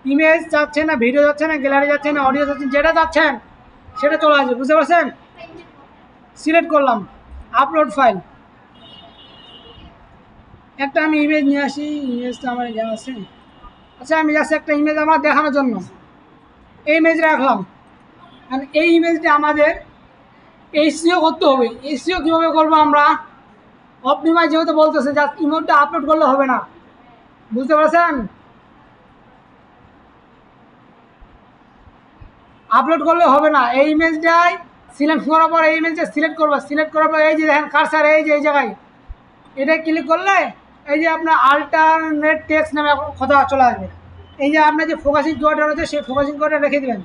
ইমেজ যাচ্ছে না, ভিডিও যাচ্ছে না, গ্যালারি যাচ্ছে না, অডিও যাচ্ছে, যেটা যাচ্ছেন সেটা চলে আসবে, বুঝতে পারছেন? সিলেক্ট করলাম আপলোড ফাইল, একটা আমি ইমেজ নিয়ে আসি, ইমেজটা আমার জানা আছে। আচ্ছা আমি জাস্ট একটা ইমেজ আমার দেখানোর জন্য এই ইমেজ রাখলাম, আর এই ইমেজটা আমাদের এসইও করতে হবে। এসইও কীভাবে করবো আমরা? অপটিমাইজ যেহেতু বলতেছে, জাস্ট ইমেজটা আপলোড করলে হবে না, বুঝতে পারছেন? আপলোড করলে হবে না, এই ইমেজটাই সিলেক্ট করার পর এই ইমেজটা সিলেক্ট করবো, সিলেক্ট করার পর এই যে দেখেন কার্সার, এই যে এই জায়গায় এটা ক্লিক করলে এই যে আপনার আল্টারনেট টেক্সট নামে কথা চলে আসবে। এই যে আপনার যে ফোকাসিং কিওয়ার্ডটা রয়েছে সেই ফোকাসিং কিওয়ার্ডটা রেখে দেবেন,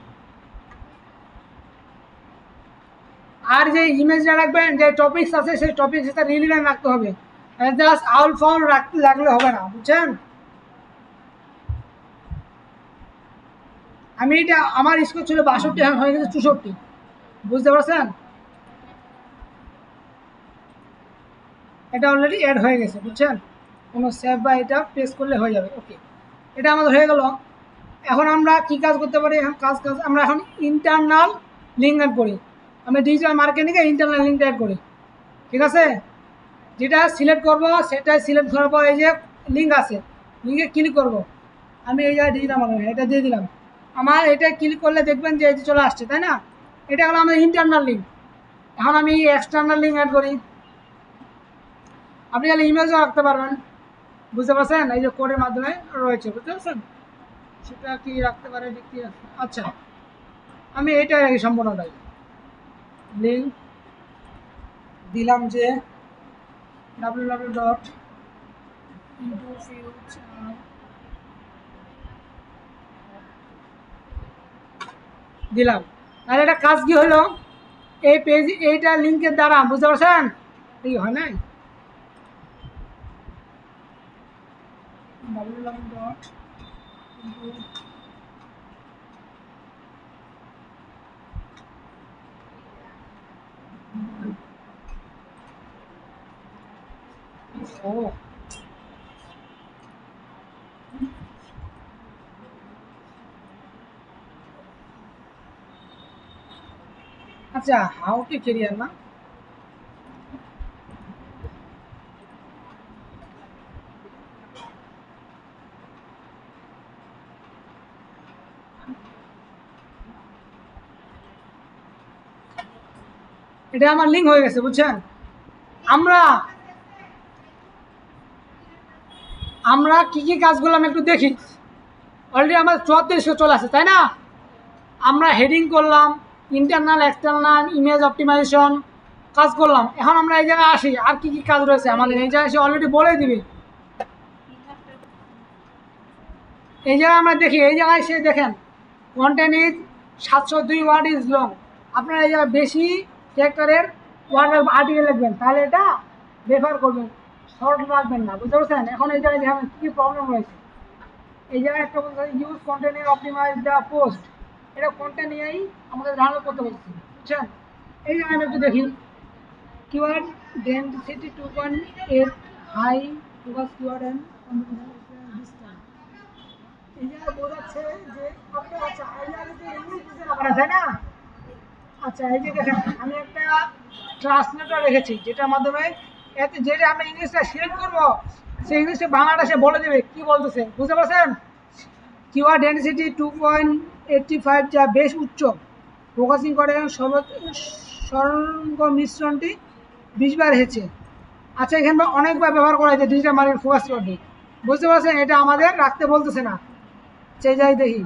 আর যে ইমেজটা রাখবেন, যে টপিকস আছে সেই টপিকসটা রিলিভেন্ট রাখতে হবে, জাস্ট আউল ফাউল রাখতে লাগলে হবে না, বুঝছেন? আমি এটা আমার স্কোর ছিল 62, এখন হয়ে গেছে 64, বুঝতে পারছেন? এটা অলরেডি অ্যাড হয়ে গেছে, বুঝছেন? কোনো সেভ বা এটা প্রেস করলে হয়ে যাবে। ওকে, এটা আমাদের হয়ে গেল। এখন আমরা কি কাজ করতে পারি? এখন আমরা এখন ইন্টারনাল লিঙ্ক অ্যাড করি। আমি ডিজিটাল মার্কেটিংয়ে ইন্টারনাল লিঙ্ক অ্যাড করি, ঠিক আছে? যেটা সিলেক্ট করব সেটাই সিলেক্ট করার পর এই যে লিঙ্ক আছে, লিঙ্কে ক্লিক করব। আমি এই জায়গায় ডিজিটাল মার্কেটিং এটা দিয়ে দিলাম, আমার এটা ক্লিক করলে দেখবেন যে এই যে চলে আসছে, তাই না? এটা হলো আমাদের ইন্টারনাল লিঙ্ক। এখন আমি এক্সটার্নাল লিঙ্ক অ্যাড করি। আপনি তাহলে ইমেজও রাখতে পারবেন, বুঝতে পারছেন? এই যে কোডের মাধ্যমে রয়েছে, বুঝতে পারছেন? সেটা কি রাখতে পারে ব্যক্তি। আচ্ছা আমি এইটাই রাখি সম্পূর্ণটাই। লিঙ্ক দিলাম যে www.intofuture দিলাম। তাহলে এটা কাজ কি হলো? এই পেজ, এইটা লিঙ্কের দ্বারা, বুঝতে পারছেন? এই হয় না www. ও আচ্ছা, হাউ টু ক্যারিয়ার না, এটা আমার লিঙ্ক হয়ে গেছে, বুঝছেন? আমরা কি কি কাজ করলাম একটু দেখি। অলরেডি আমার 3400 চলে আসে, তাই না? আমরা হেডিং করলাম, ইন্টারনাল এক্সটার্নাল ইমেজ অপটিমাইজেশন কাজ করলাম। এখন আমরা এই জায়গায় আসি, আর কি কি কাজ রয়েছে আমাদের এই জায়গায়, সে অলরেডি বলে দিবে। এই জায়গায় আমরা দেখি, এই জায়গায় সে দেখেন content is 702 word is long. আপনারা এই জায়গায় বেশি ক্যারেক্টারের ওয়ার্ড আর্টিকেল লিখবেন, তাহলে এটা রেফার করবেন, শর্ট রাখবেন না, বুঝতে পারছেন? এখন এই জায়গায় দেখেন কী প্রবলেম রয়েছে। এই জায়গায় একটা বলতে use content optimize the post, এটা কন্টেন্ট নিয়েই আমাদের ধারণা করতে বলছি, বুঝছেন? এই জায়গায় আমি একটু দেখি keyword density 2.8 high focus keyword and এই জায়গায় বোঝাচ্ছে যে আচ্ছা এই জায়গায় ইংলিশ বুঝতে না পারে, তাই না? আচ্ছা এই যে দেখেন আমি একটা ট্রান্সলেটর রেখেছি, যেটার মাধ্যমে এতে যেটা আমরা ইংলিশটা সিলেক্ট করবো সেই ইংলিশে বাংলাটা সে বলে দেবে কি বলতেছে, বুঝতে পারছেন? কিওয়ার্ড ডেন্সিটি 2.85 যা বেশ উচ্চ, ফোকাসিং করে সরঙ্গ মিশ্রণটি 20 বার হয়েছে। আচ্ছা এখানে অনেকবার ব্যবহার করা হয়েছে ডিজিটাল মার্কেটিং ফোকাস কিওয়ার্ডটি, বুঝতে পারছেন? এটা আমাদের রাখতে বলতেছে না, সেই যাই দেখি।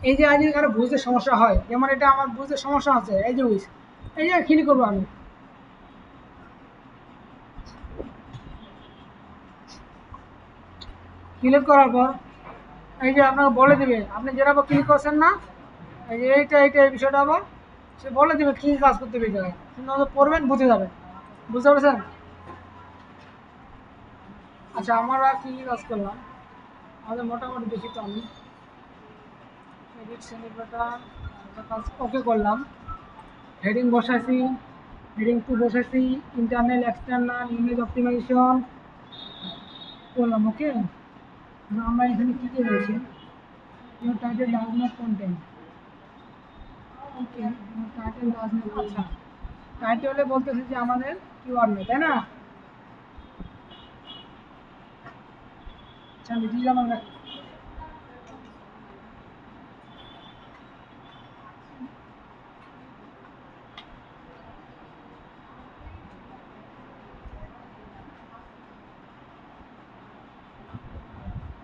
এই যে আজকে কারো বুঝতে সমস্যা হয়, যেমন এটা আমার বুঝতে সমস্যা আছে, এই যে এই যে ক্লিক করবো আমি, ক্লিক করার পর এই যে আপনাকে বলে দেবে, আপনি যেটা ক্লিক করছেন না, এই যে এইটা এই বিষয়টা আবার সে বলে দেবে কী কাজ করতে হবে এই জায়গায়, কিন্তু পড়বেন বুঝে যাবে। বুঝতে পারছেন? আচ্ছা, আমরা কী কী কাজ করলাম আমাদের মোটামুটি দেখি তো আমি এডিট শ্রেণীর প্যাটার্ন কাজ ওকে করলাম, হেডিং বসাইছি, হেডিং 2 বসাইছি, ইন্টারনাল এক্সটার্নাল ইমেজ অপটিমাইজেশন করলাম। ওকে, আমরা এখানে কী কী রয়েছে, your title does not content. Okay, title does not, আচ্ছা টাইটেলে বলতেছে যে আমাদের কিওয়ার্ড নেই, তাই না? আচ্ছা, আমি দিলাম আমরা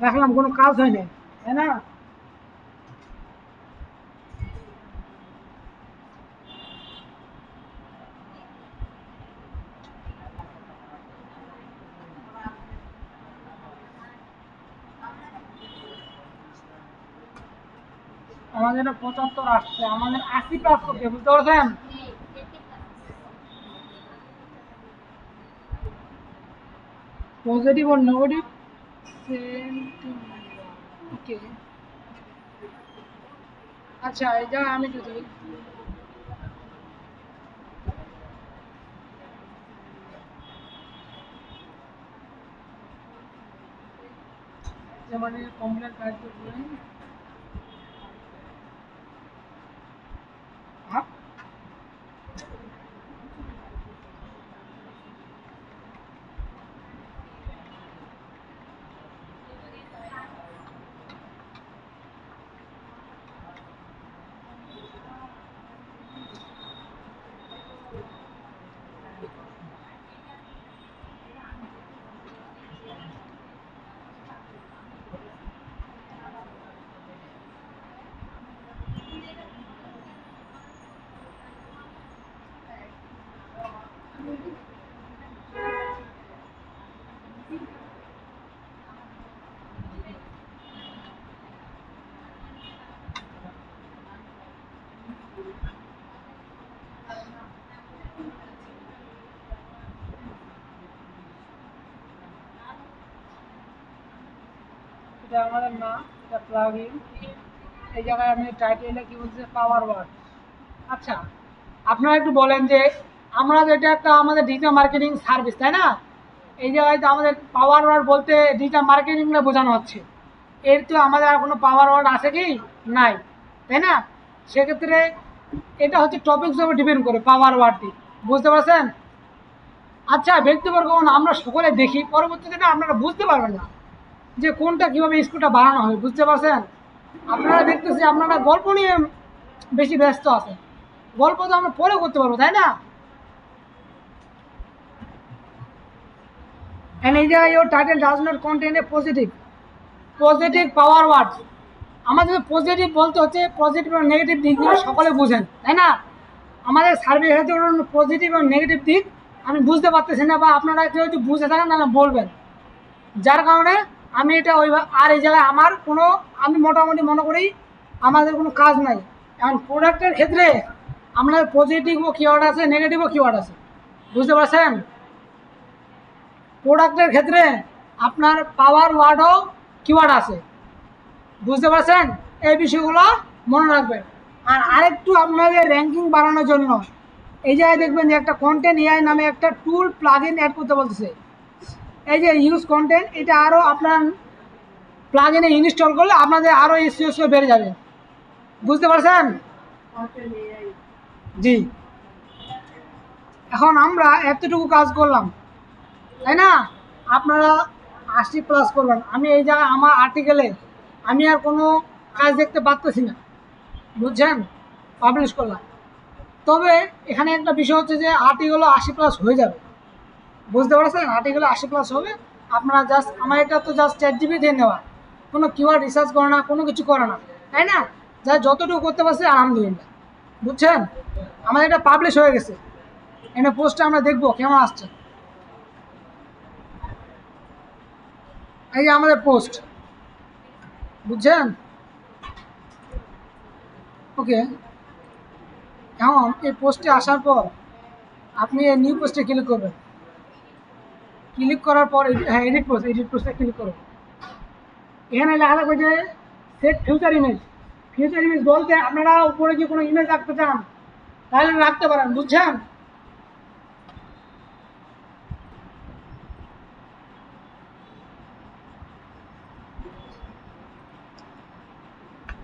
রাখলাম, কোনো কাজ হয়নি, তাই না? আমাদের 75 আসছে, আমাদের 80+ করতে, বুঝতে পারছেন? পজিটিভ আর নেগেটিভ ওকে। আচ্ছা, এই জায়গায় আমি যদি যেমন কমপ্লেন টাইপ করবেন, হ্যাঁ এটা আমাদের না, এটা প্লাগইন। এই জায়গায় আমি টাইটেলে কি বলছে, পাওয়ার ওয়ার্ড। আচ্ছা, আপনারা একটু বলেন যে আমরা যেটা একটা আমাদের ডিজিটাল মার্কেটিং সার্ভিস, তাই না? এই জায়গায় তো আমাদের পাওয়ার ওয়ার্ড বলতে ডিজিটাল মার্কেটিংটা বোঝানো হচ্ছে, এর তো আমাদের আর কোনো পাওয়ার ওয়ার্ড আছে কি? নাই, তাই না? সেক্ষেত্রে এটা হচ্ছে টপিকস উপর ডিপেন্ড করে পাওয়ার ওয়ার্ডটি, বুঝতে পারছেন? আচ্ছা, ব্যক্তিবর্গ আমরা সকলে দেখি, পরবর্তীতে না আপনারা বুঝতে পারবেন না যে কোনটা কীভাবে স্কুলটা বানানো হয়, বুঝতে পারছেন? আপনারা দেখতেছি আপনারা গল্প নিয়ে বেশি ব্যস্ত আছেন, গল্প তো আমরা পরে করতে পারবো, তাই না? And এই জায়গায় your title does not contain a positive power word. আমাদের পজিটিভ বলতে হচ্ছে পজিটিভ আর নেগেটিভ দিকগুলো সকলে বুঝেন, তাই না? আমাদের সার্ভে হয়তো পজিটিভ আর নেগেটিভ দিক আমি বুঝতে পারতেছি না, বা আপনারা কেউ যদি বুঝে থাকেন তাহলে বলবেন, যার কারণে আমি এটা ওই আর এই জায়গায় আমার কোনো, আমি মোটামুটি মনে করি আমাদের কোনো কাজ নাই। এখন প্রোডাক্টের ক্ষেত্রে আপনার পজিটিভও কিওয়ার্ড আছে, নেগেটিভও কিওয়ার্ড আছে, বুঝতে পারছেন? প্রোডাক্টের ক্ষেত্রে আপনার পাওয়ার ওয়ার্ডও কিওয়ার্ড আছে, বুঝতে পারছেন? এই বিষয়গুলো মনে রাখবেন। আর আরেকটু আপনাদের র্যাঙ্কিং বাড়ানোর জন্য এই জায়গায় দেখবেন যে একটা কন্টেন্ট এআই নামে একটা টুল প্লাগইন অ্যাড করতে বলতেছে, এই যে ইউজ কন্টেন্ট, এটা আরও আপনার প্লাগইনে ইনস্টল করলে আপনাদের আরও এসইও বেড়ে যাবে, বুঝতে পারছেন? জি, এখন আমরা এতটুকু কাজ করলাম, তাই না? আপনারা 80+ করবেন। আমি এই জায়গায় আমার আর্টিকেলে আমি আর কোনো কাজ দেখতে পারতেছি না, বুঝছেন? পাবলিশ করলাম, তবে এখানে একটা বিষয় হচ্ছে যে আর্টিকেলও 80+ হয়ে যাবে, বুঝতে পারছেন? আর্টিকেলে 80+ হবে। আপনারা জাস্ট, আমার এটা তো জাস্ট ChatGPT দিয়ে নেওয়া, কোনো কিওয়ার্ড রিসার্চ করে না, কোনো কিছু করে না, তাই না? যা যতটুকু করতে পারছে আলহামদুলিল্লাহ, বুঝছেন? আমাদের এটা পাবলিশ হয়ে গেছে, এখানে পোস্টটা আমরা দেখবো কেমন আসছে। এই যে আমাদের পোস্ট, বুঝছেন? ওকে, এখন এই পোস্টে আসার পর আপনি এই নিউ পোস্টে ক্লিক করবেন। ক্লিক করার পর হ্যাঁ এডিট পোস্টে ক্লিক করুন। এখানে লেখা থাকবে যে set future image. Future image বলতে আপনারা উপরে যে কোনো ইমেজ রাখতে চান তাহলে রাখতে পারেন, বুঝছেন?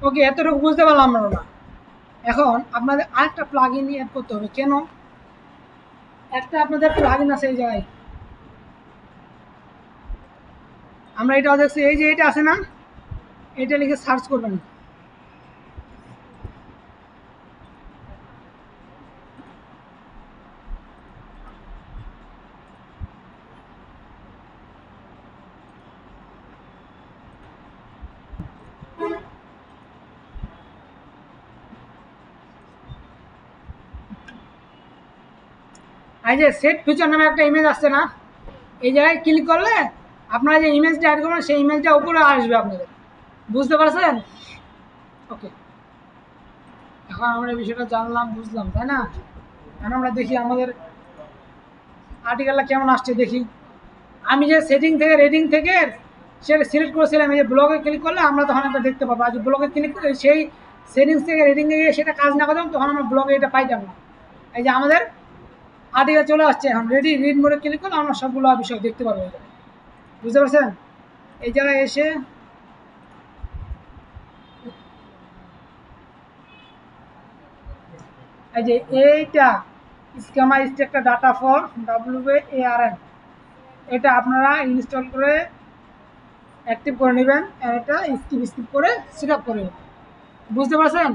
ওকে, এতটুকু বুঝতে পারলাম আমরা। এখন আপনাদের আরেকটা প্লাগ ইন অ্যাড করতে হবে। কেন? একটা আপনাদের প্লাগ ইন আছে এই জায়গায়, আমরা এটাও দেখছি, এই যে এটা আছে না, এটা লিখে সার্চ করবেন। এই যে সেট ফিচার নামে একটা ইমেজ আসছে না, এই জায়গায় ক্লিক করলে আপনারা যে ইমেজটা অ্যাড করবেন সেই ইমেজটা উপরে আসবে আপনাদের, বুঝতে পারছেন? ওকে, এখন আমরা এই বিষয়টা জানলাম, বুঝলাম, তাই না? এখন আমরা দেখি আমাদের আর্টিকেলটা কেমন আসছে দেখি। আমি যে সেটিং থেকে রেটিং থেকে সেটা সিলেক্ট করেছিলাম, এই যে ব্লগে ক্লিক করলে আমরা তখন এটা দেখতে পাবো। আর যদি ব্লগে ক্লিক করে সেই সেটিংস থেকে রেটিংয়ে গিয়ে সেটা কাজ না করতাম তখন আমরা ব্লগে এটা পাইতাম না। এই যে আমাদের আর্টিকেল চলে আসছে, এখন রিড মোডে ক্লিক করলে আমরা সবগুলো বিষয় দেখতে পারবো। বুঝতে পারছেন? এই জায়গায় এসে এই যে এইটা schema structure data for WARN, এটা আপনারা ইনস্টল করে অ্যাক্টিভ করে নেবেন, এটা স্কিপ করে সেট আপ করে নেবেন। বুঝতে পারছেন?